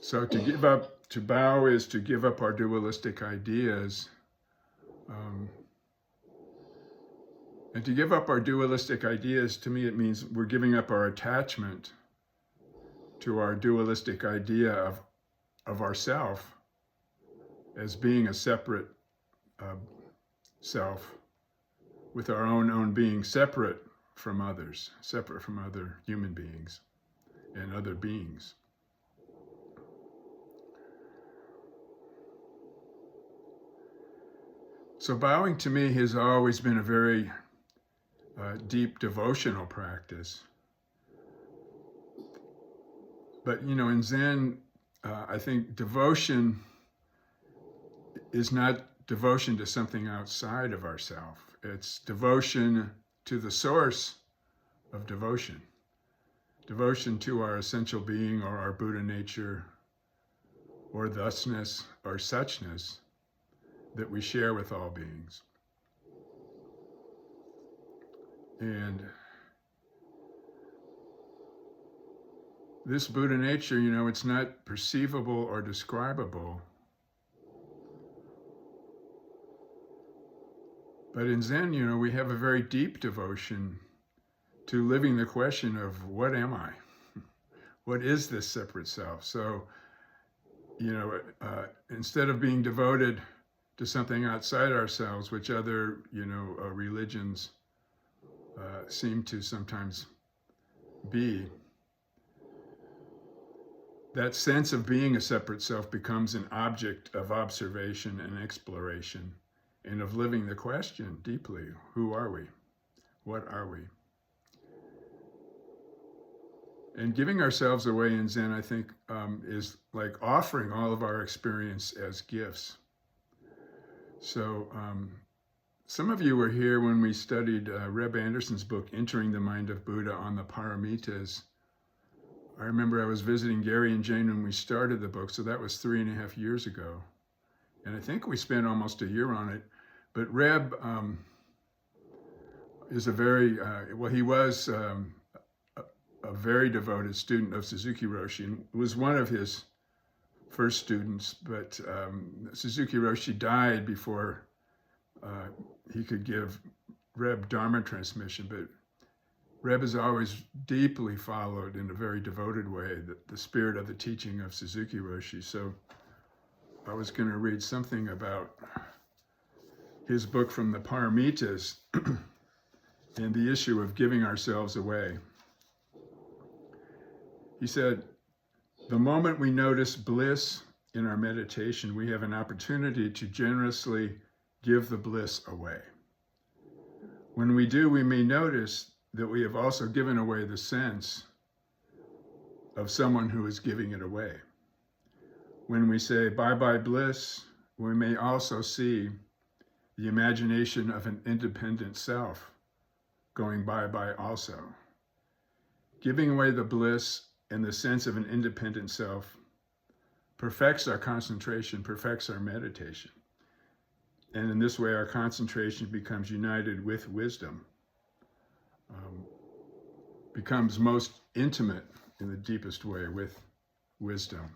So to bow is to give up our dualistic ideas. And to give up our dualistic ideas, to me, it means we're giving up our attachment to our dualistic idea of ourself as being a separate self with our own being separate from others, separate from other human beings and other beings. So bowing to me has always been a very deep devotional practice. But, in Zen, I think devotion is not devotion to something outside of ourselves. It's devotion to the source of devotion. Devotion to our essential being or our Buddha nature or thusness or suchness that we share with all beings. And this Buddha nature, it's not perceivable or describable. But in Zen, we have a very deep devotion to living the question of what am I? What is this separate self? So, instead of being devoted to something outside ourselves, which other, religions seem to sometimes be, that sense of being a separate self becomes an object of observation and exploration and of living the question deeply. Who are we? What are we? And giving ourselves away in Zen, I think, is like offering all of our experience as gifts. So some of you were here when we studied Reb Anderson's book, Entering the Mind of Buddha on the Paramitas. I remember I was visiting Gary and Jane when we started the book, so that was 3.5 years ago. And I think we spent almost a year on it. But Reb is he was a very devoted student of Suzuki Roshi and was one of his first students, but Suzuki Roshi died before he could give Reb Dharma transmission. But Reb has always deeply followed in a very devoted way the spirit of the teaching of Suzuki Roshi. So I was going to read something about his book from the Paramitas and the issue of giving ourselves away. He said, "The moment we notice bliss in our meditation, we have an opportunity to generously give the bliss away. When we do, we may notice that we have also given away the sense of someone who is giving it away. When we say bye-bye bliss, we may also see the imagination of an independent self going bye-bye also. Giving away the bliss and the sense of an independent self perfects our concentration, perfects our meditation. And in this way, our concentration becomes united with wisdom, becomes most intimate in the deepest way with wisdom."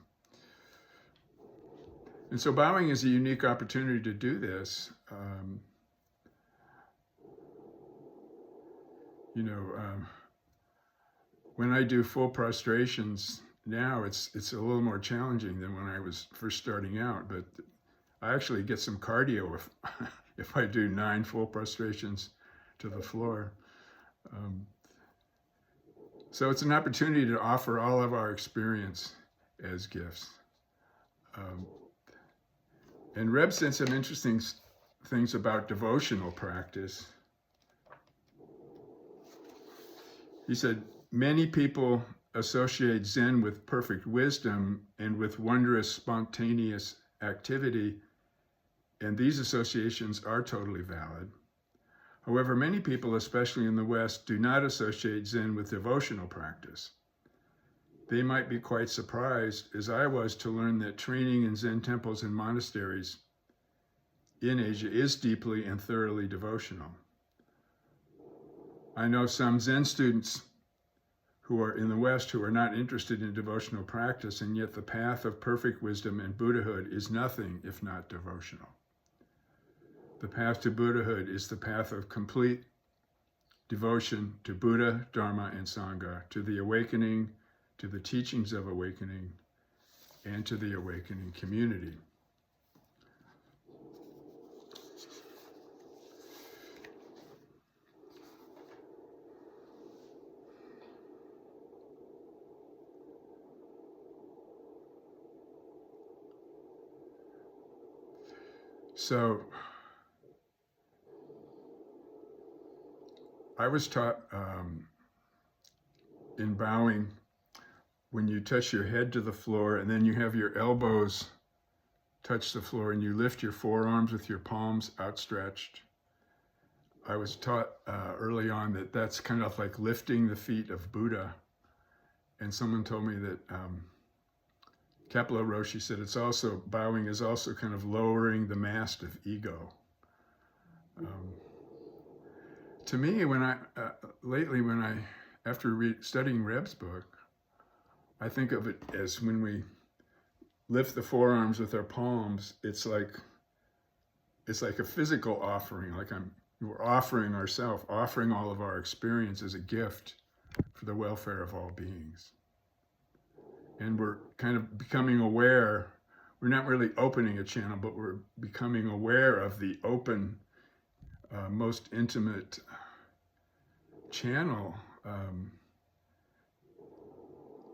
And so bowing is a unique opportunity to do this. When I do full prostrations now, it's a little more challenging than when I was first starting out, but I actually get some cardio if I do 9 full prostrations to the floor. So it's an opportunity to offer all of our experience as gifts. And Reb said some interesting things about devotional practice. He said, "Many people associate Zen with perfect wisdom and with wondrous spontaneous activity, and these associations are totally valid. However, many people, especially in the West, do not associate Zen with devotional practice. They might be quite surprised, as I was, to learn that training in Zen temples and monasteries in Asia is deeply and thoroughly devotional. I know some Zen students who are in the West who are not interested in devotional practice, and yet the path of perfect wisdom and Buddhahood is nothing if not devotional. The path to Buddhahood is the path of complete devotion to Buddha, Dharma, and Sangha, to the awakening, to the teachings of awakening, and to the awakening community. So I was taught in bowing, when you touch your head to the floor and then you have your elbows touch the floor and you lift your forearms with your palms outstretched. I was taught early on that that's kind of like lifting the feet of Buddha. And someone told me that Kapila Roshi said it's also, bowing is also kind of lowering the mast of ego. To me, lately, after studying Reb's book, I think of it as when we lift the forearms with our palms, it's like a physical offering, like we're offering ourselves, offering all of our experience as a gift for the welfare of all beings. And we're kind of becoming aware, we're not really opening a channel, but we're becoming aware of the open, most intimate channel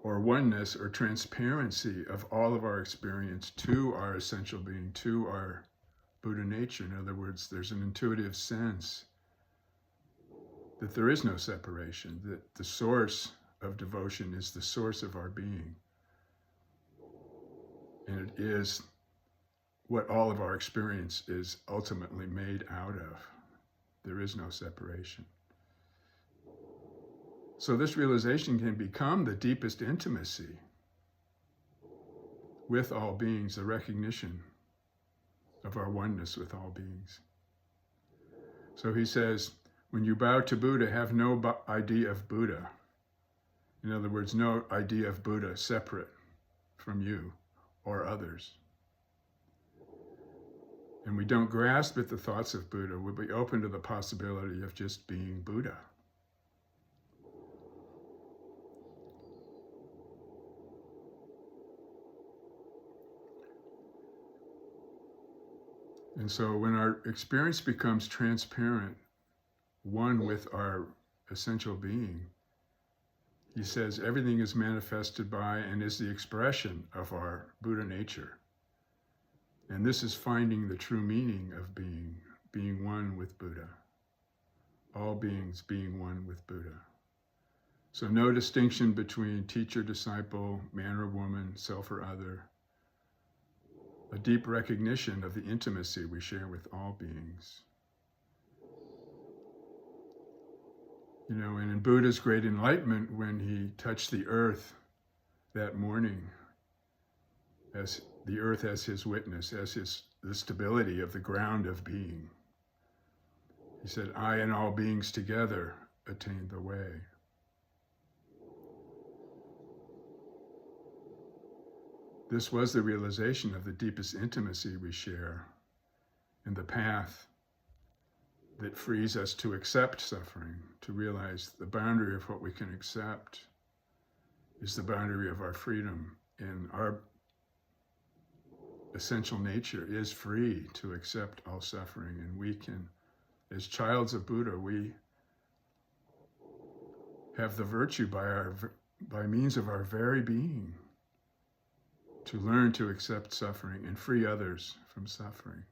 or oneness or transparency of all of our experience to our essential being, to our Buddha nature. In other words, there's an intuitive sense that there is no separation, that the source of devotion is the source of our being. And it is what all of our experience is ultimately made out of. There is no separation. So this realization can become the deepest intimacy with all beings, the recognition of our oneness with all beings. So he says, when you bow to Buddha, have no idea of Buddha. In other words, no idea of Buddha separate from you or others. And we don't grasp at the thoughts of Buddha. We'll be open to the possibility of just being Buddha. And so when our experience becomes transparent, one with our essential being, he says everything is manifested by and is the expression of our Buddha nature. And this is finding the true meaning of being one with Buddha. All beings being one with Buddha. So no distinction between teacher, disciple, man or woman, self or other. A deep recognition of the intimacy we share with all beings. You know, and in Buddha's great enlightenment, when he touched the earth that morning, as the earth as his witness, as the stability of the ground of being, he said, I and all beings together attain the way. This was the realization of the deepest intimacy we share and the path that frees us to accept suffering, to realize the boundary of what we can accept is the boundary of our freedom, and our essential nature is free to accept all suffering. And we can, as childs of Buddha, we have the virtue by means of our very being to learn to accept suffering and free others from suffering.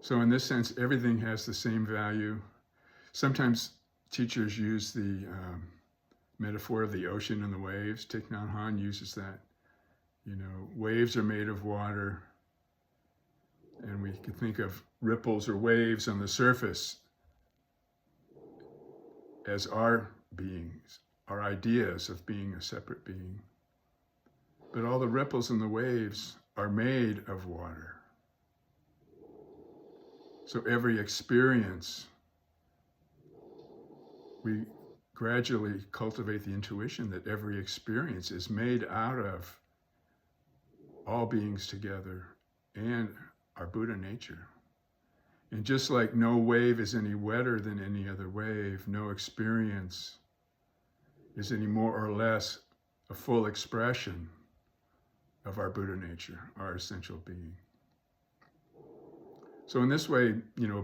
So in this sense, everything has the same value. Sometimes teachers use the metaphor of the ocean and the waves. Thich Nhat Hanh uses that. You know, waves are made of water, and we can think of ripples or waves on the surface as our beings, our ideas of being a separate being. But all the ripples and the waves are made of water. So every experience, we gradually cultivate the intuition that every experience is made out of all beings together and our Buddha nature. And just like no wave is any wetter than any other wave, no experience is any more or less a full expression of our Buddha nature, our essential being. So in this way,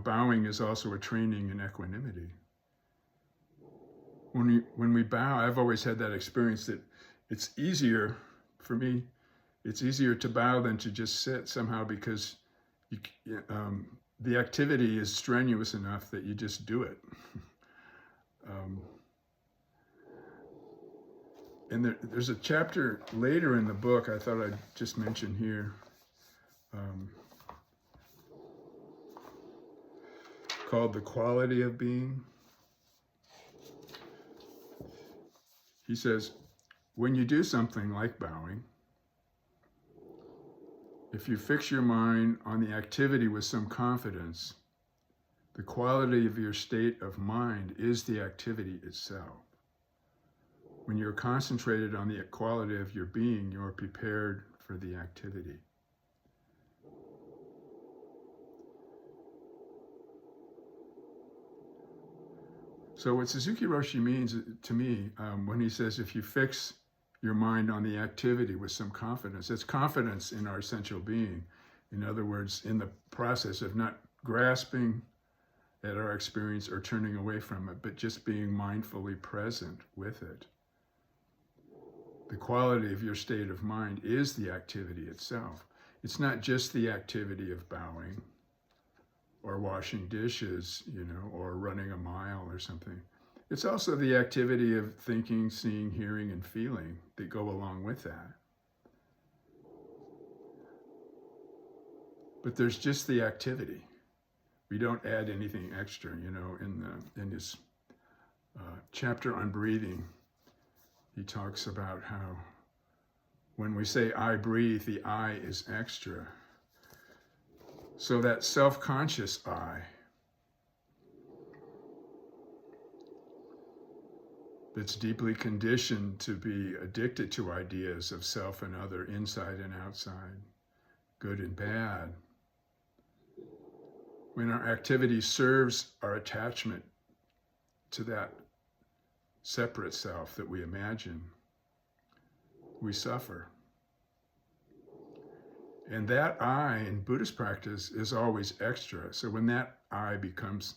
bowing is also a training in equanimity. When we bow, I've always had that experience that it's easier, for me, it's easier to bow than to just sit somehow, because the activity is strenuous enough that you just do it. And there's a chapter later in the book I thought I'd just mention here, called The Quality of Being. He says, when you do something like bowing, if you fix your mind on the activity with some confidence, the quality of your state of mind is the activity itself. When you're concentrated on the quality of your being, you're prepared for the activity. So what Suzuki Roshi means to me, when he says, if you fix your mind on the activity with some confidence, it's confidence in our essential being. In other words, in the process of not grasping at our experience or turning away from it, but just being mindfully present with it. The quality of your state of mind is the activity itself. It's not just the activity of bowing or washing dishes, or running a mile or something. It's also the activity of thinking, seeing, hearing, and feeling that go along with that. But there's just the activity. We don't add anything extra, in his chapter on breathing, he talks about how when we say I breathe, the I is extra. So that self-conscious I, that's deeply conditioned to be addicted to ideas of self and other, inside and outside, good and bad. When our activity serves our attachment to that separate self that we imagine, we suffer. And that I in Buddhist practice is always extra. So when that I becomes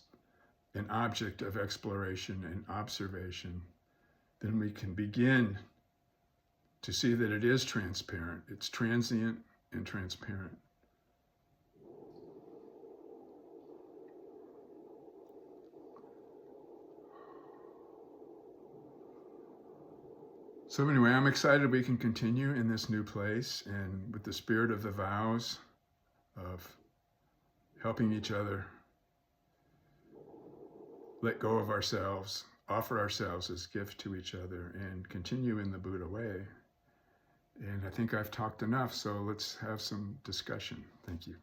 an object of exploration and observation, then we can begin to see that it is transparent. It's transient and transparent. So anyway, I'm excited we can continue in this new place and with the spirit of the vows of helping each other let go of ourselves, offer ourselves as gift to each other, and continue in the Buddha way. And I think I've talked enough, so let's have some discussion. Thank you.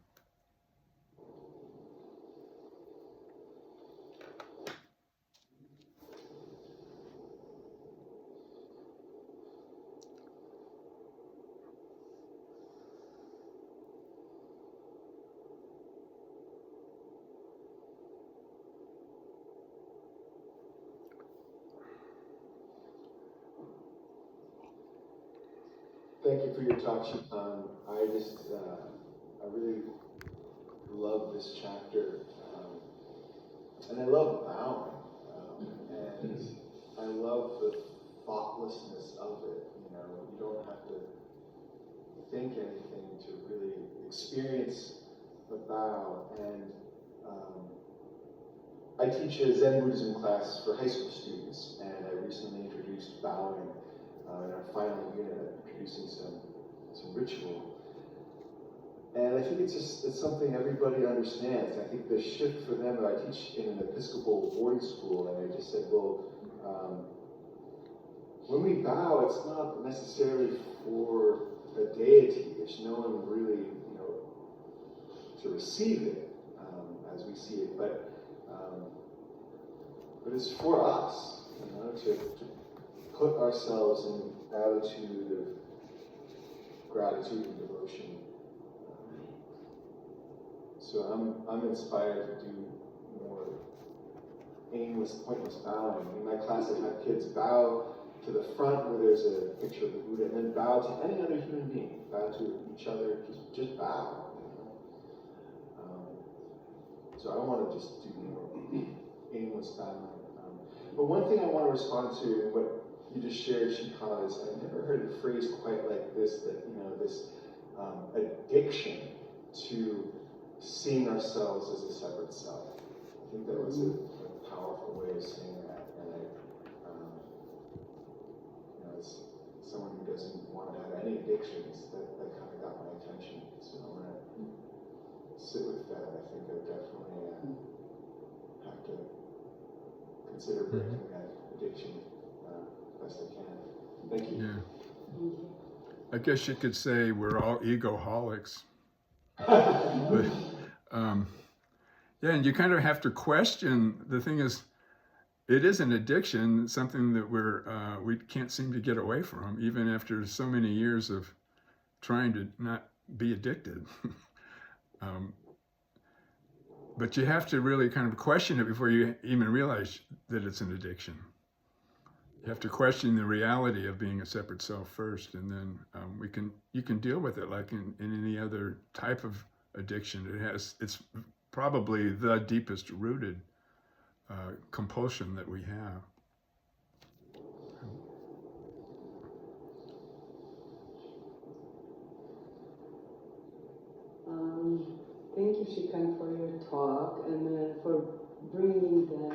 Thank you for your talk, Shipan. I really love this chapter, and I love bowing, and I love the thoughtlessness of it. You don't have to think anything to really experience the bow. And I teach a Zen Buddhism class for high school students, and I recently introduced bowing in our final unit, introducing some ritual. And I think it's something everybody understands. I think the shift for them, I teach in an Episcopal boarding school, and I just said, well, when we bow, it's not necessarily for a deity. There's no one really, to receive it as we see it, but it's for us, to put ourselves in attitude of gratitude and devotion. So I'm inspired to do more aimless, pointless bowing. In my class, I've had kids bow to the front where there's a picture of the Buddha, and then bow to any other human being. Bow to each other, just bow. So I want to just do more aimless bowing. But one thing I want to respond to, what you just shared, Shikha, is I've never heard it phrased quite like this, that, this addiction to seeing ourselves as a separate self. I think that was a powerful way of saying that. And as someone who doesn't want to have any addictions, that kind of got my attention. So I'm going to sit with that. I think I definitely have to consider breaking that addiction best I can. Thank you. Yeah. I guess you could say we're all egoholics. But, yeah, and you kind of have to question. The thing is, it is an addiction, something that we can't seem to get away from, even after so many years of trying to not be addicted. But you have to really kind of question it before you even realize that it's an addiction. You have to question the reality of being a separate self first, and then you can deal with it like in any other type of addiction. It's probably the deepest rooted compulsion that we have. Thank you, Shikan, for your talk and for bringing the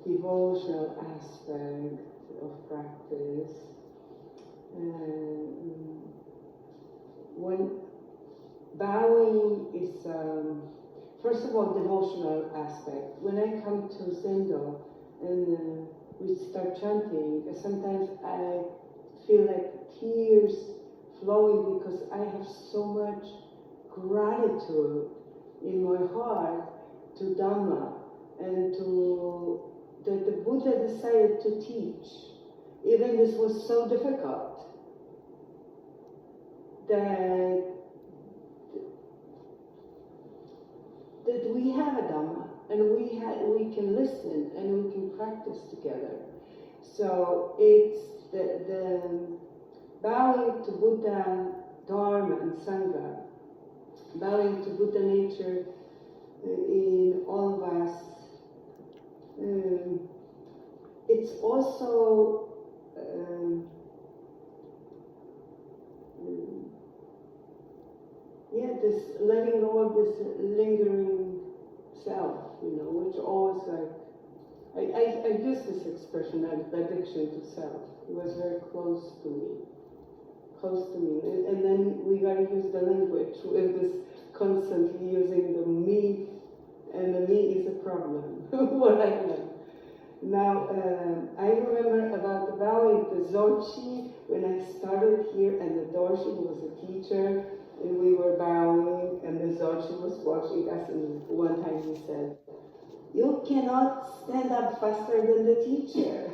devotional aspect of practice. When bowing is, first of all, devotional aspect. When I come to Zendo and we start chanting, sometimes I feel like tears flowing because I have so much gratitude in my heart to Dhamma and to that the Buddha decided to teach. Even this was so difficult that we have a Dhamma and we can listen and we can practice together. So it's the bowing to Buddha, Dharma and Sangha, bowing to Buddha nature in all of us. It's also this letting go of this lingering self, which always I use this expression, addiction to self. It was very close to me. And then we got to use the language with this constantly using the me, and the me is a problem. What I am. Now, I remember about the bowing, the Dzogchen, when I started here, and the Dorshi was a teacher, and we were bowing, and the Dzogchen was watching us, and one time he said, "You cannot stand up faster than the teacher."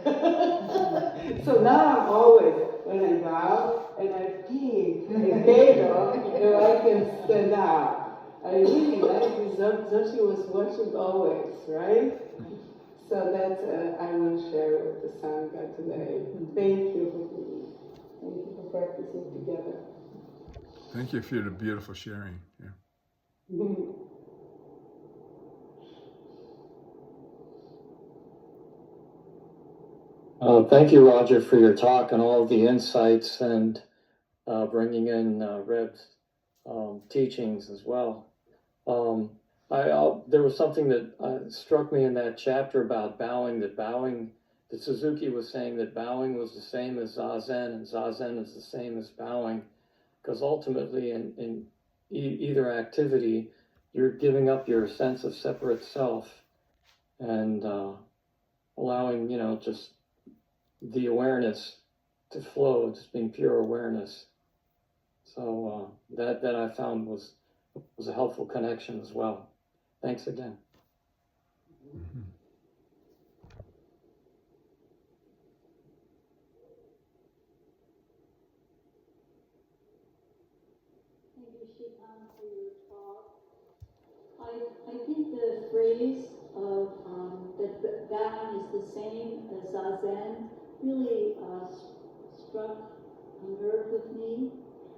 So now I'm always, when I bow and I pee a Gedo, I can stand up. I really like this. Dzogchen was watching always, right? So that's, I will share with the Sangha today. Thank you for practicing together. Thank you for your beautiful sharing. Yeah. Thank you, Roger, for your talk and all of the insights and bringing in Reb's teachings as well. There was something that struck me in that chapter about bowing, that Suzuki was saying that bowing was the same as Zazen, and Zazen is the same as bowing, because ultimately in either activity, you're giving up your sense of separate self and allowing, just the awareness to flow, just being pure awareness. So that I found was a helpful connection as well. Thanks again. Mhm. Thank you, Shikan, for your talk. I think the phrase of that bowing is the same as Zazen really struck a nerve with me,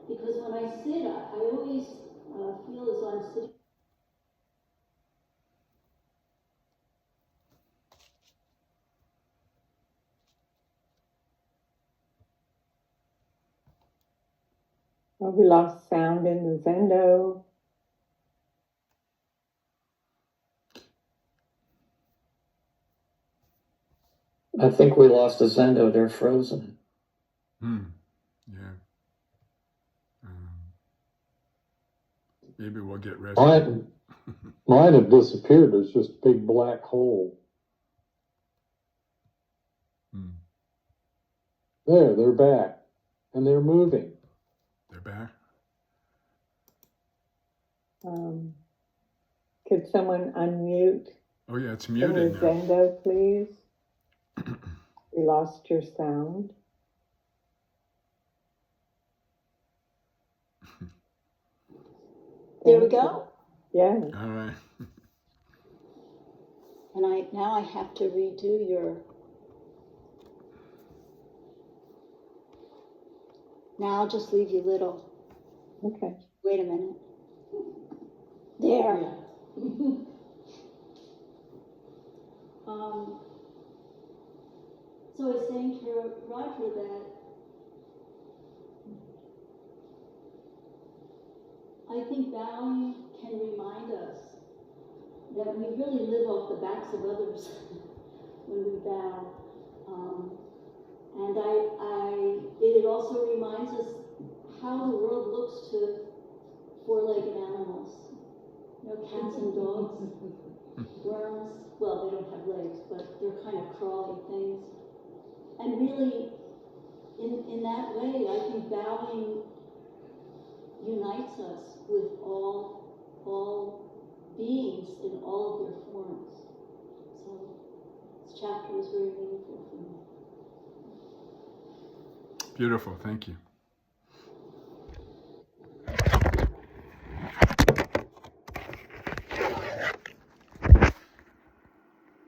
because when I sit, I always feel as though I'm sitting. Oh, we lost sound in the Zendo. I think we lost a Zendo. They're frozen. Yeah. Maybe we'll get rescued. Mine have disappeared. There's just a big black hole. Hmm. There, they're back. And they're moving. They're back. Could someone unmute Oh yeah, it's the muted now. Zendo, please? We lost your sound. There we go. Yeah. All right. And now I have to redo your. Now I'll just leave you little. Okay. Wait a minute. There. So I was saying to Roger that I think bowing can remind us that we really live off the backs of others when we bow. And it also reminds us how the world looks to four-legged animals. You know, cats and dogs, worms. Well, they don't have legs, but they're kind of crawly things. And really, in that way, I think bowing unites us with all beings in all of their forms. So this chapter was very meaningful for me. Beautiful. Thank you.